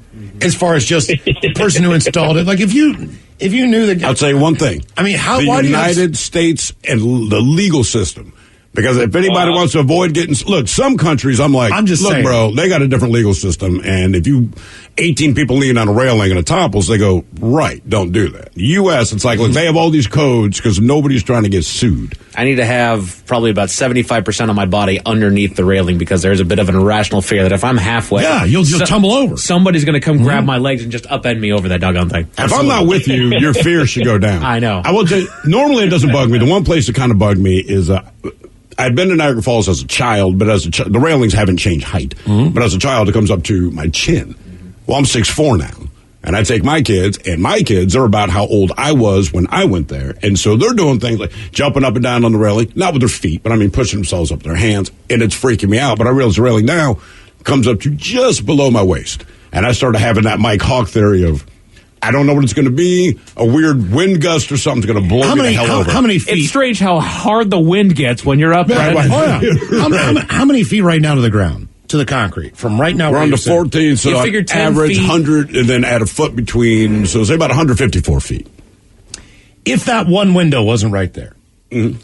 As far as just the person who installed it, like if you knew that, I'll tell you one thing. I mean, the United States and the legal system. Because if anybody wants to avoid getting... Look, some countries, I'm just saying, bro, they got a different legal system. And if 18 people lean on a railing and it topples, they go, right, don't do that. The U.S., it's like, look, they have all these codes because nobody's trying to get sued. I need to have probably about 75% of my body underneath the railing because there's a bit of an irrational fear that if I'm halfway... Yeah, you'll just tumble over. Somebody's going to come grab my legs and just upend me over that doggone thing. If I'm not with you, your fear should go down. I know. I will tell you, normally it doesn't bug me. The one place that kind of bugged me is... I'd been to Niagara Falls as a child, but the railings haven't changed height. Mm-hmm. But as a child, it comes up to my chin. Well, I'm 6'4" now. And I take my kids, and my kids are about how old I was when I went there. And so they're doing things like jumping up and down on the railing, not with their feet, but pushing themselves up with their hands. And it's freaking me out. But I realize the railing now comes up to just below my waist. And I started having that Mike Hawk theory of, I don't know what it's going to be. A weird wind gust or something's going to blow me the hell over. How many feet? It's strange how hard the wind gets when you're up. How many feet right now to the ground, to the concrete, from right now? We're on to 14, so you figure 10 average feet. 100, and then add a foot between, so say about 154 feet. If that one window wasn't right there,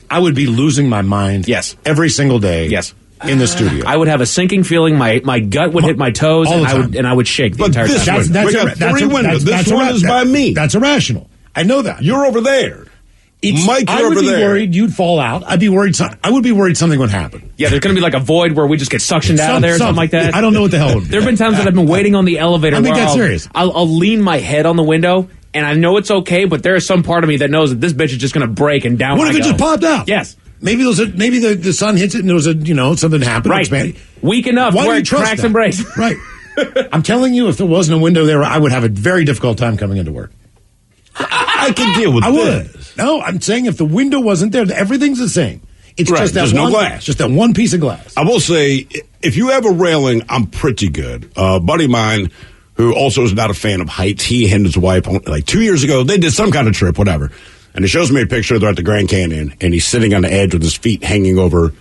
I would be losing my mind. Yes. Every single day. Yes. In the studio, I would have a sinking feeling. My gut would hit my toes, all and I would shake the entire time. We got three windows. This one is by me. That's irrational. I know that. You're over there. Mike, I you're would over be there. worried you'd fall out. I would be worried something would happen. Yeah, there's going to be like a void where we just get suctioned out of there or something like that. I don't know what the hell would be. There have been times that I've been waiting on the elevator. I think where that's serious. I'll lean my head on the window, and I know it's okay, but there is some part of me that knows that this bitch is just going to break and down. What if it just popped out? Yes. Maybe the sun hits it and there was something happened. Right. Expanded. Weak enough Why where do you it trust cracks that? and breaks. Right. I'm telling you, if there wasn't a window there, I would have a very difficult time coming into work. I can deal with this. No, I'm saying if the window wasn't there, everything's the same. It's Right, just that there's one no glass. Just that one piece of glass. I will say, if you have a railing, I'm pretty good. A buddy of mine who also is not a fan of heights, he and his wife, like 2 years ago, they did some kind of trip, whatever. And he shows me a picture. They're at the Grand Canyon, and he's sitting on the edge with his feet hanging over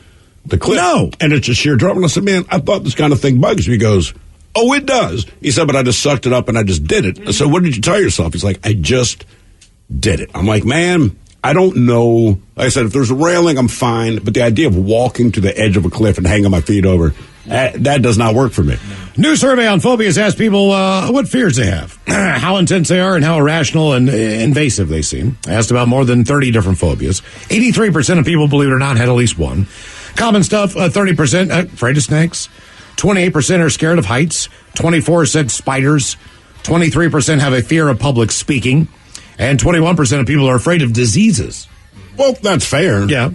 the cliff. No. And it's a sheer drop. And I said, man, I thought this kind of thing bugs you. He goes, oh, it does. He said, but I just sucked it up and I just did it. So what did you tell yourself? He's like, I just did it. I'm like, man, I don't know. Like I said, if there's a railing, I'm fine. But the idea of walking to the edge of a cliff and hanging my feet over, that does not work for me. New survey on phobias asks people what fears they have, how intense they are, and how irrational and invasive they seem. Asked about more than 30 different phobias. 83% of people, believe it or not, had at least one. Common stuff, 30% afraid of snakes. 28% are scared of heights. 24% said spiders. 23% have a fear of public speaking. And 21% of people are afraid of diseases. Well, that's fair. Yeah.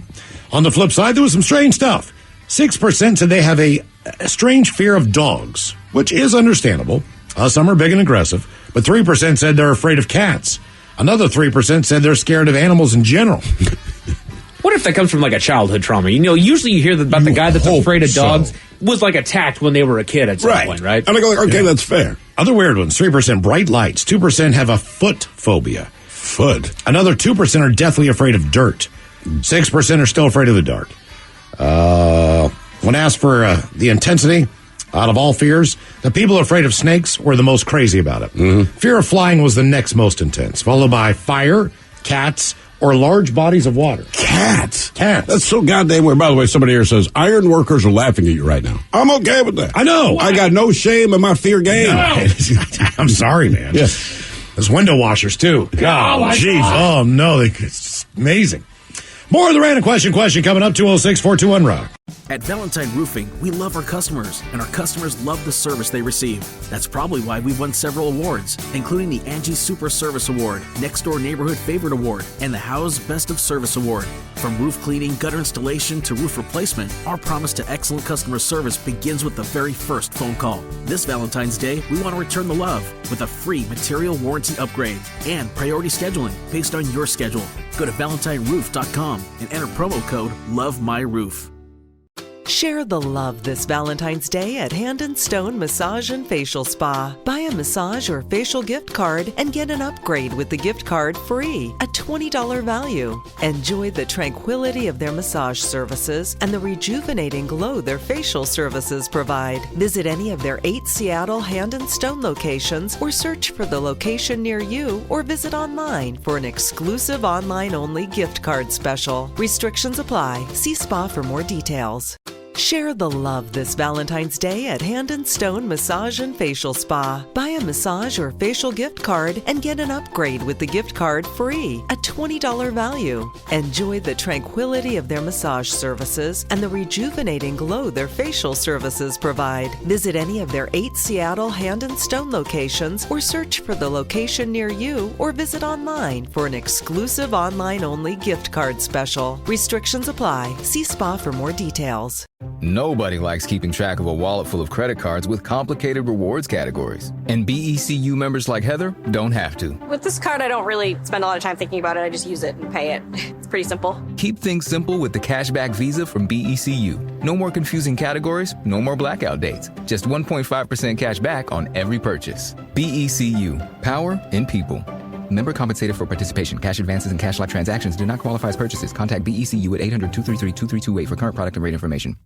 On the flip side, there was some strange stuff. 6% said they have a strange fear of dogs, which is understandable. Some are big and aggressive. But 3% said they're afraid of cats. Another 3% said they're scared of animals in general. What if that comes from like a childhood trauma? Usually you hear about the guy that's afraid of dogs was like attacked when they were a kid at some point, right? And I go, okay, that's fair. Other weird ones, 3% bright lights. 2% have a foot phobia. Foot. Another 2% are deathly afraid of dirt. 6% are still afraid of the dark. When asked for the intensity out of all fears, the people afraid of snakes were the most crazy about it. Fear of flying was the next most intense, followed by fire, cats, or large bodies of water. Cats? Cats. That's so goddamn weird. By the way, somebody here says, iron workers are laughing at you right now. I'm okay with that. I know. I got no shame in my fear game. No. I'm sorry, man. Yeah. There's window washers, too. God, jeez. Oh, no. It's amazing. More of the random question coming up, 206-421-ROCK. At Valentine Roofing, we love our customers, and our customers love the service they receive. That's probably why we've won several awards, including the Angie Super Service Award, Next Door Neighborhood Favorite Award, and the Howe's Best of Service Award. From roof cleaning, gutter installation, to roof replacement, our promise to excellent customer service begins with the very first phone call. This Valentine's Day, we want to return the love with a free material warranty upgrade and priority scheduling based on your schedule. Go to ValentineRoof.com and enter promo code LOVEMyRoof. Share the love this Valentine's Day at Hand & Stone Massage and Facial Spa. Buy a massage or facial gift card and get an upgrade with the gift card free, a $20 value. Enjoy the tranquility of their massage services and the rejuvenating glow their facial services provide. Visit any of their 8 Seattle Hand & Stone locations or search for the location near you or visit online for an exclusive online-only gift card special. Restrictions apply. See spa for more details. Share the love this Valentine's Day at Hand & Stone Massage and Facial Spa. Buy a massage or facial gift card and get an upgrade with the gift card free, a $20 value. Enjoy the tranquility of their massage services and the rejuvenating glow their facial services provide. Visit any of their 8 Seattle Hand & Stone locations or search for the location near you or visit online for an exclusive online-only gift card special. Restrictions apply. See spa for more details. Nobody likes keeping track of a wallet full of credit cards with complicated rewards categories. And BECU members like Heather don't have to. With this card, I don't really spend a lot of time thinking about it. I just use it and pay it. It's pretty simple. Keep things simple with the Cashback Visa from BECU. No more confusing categories, no more blackout dates. Just 1.5% cash back on every purchase. BECU. Power in people. Member compensated for participation. Cash advances and cash-like transactions do not qualify as purchases. Contact BECU at 800-233-2328 for current product and rate information.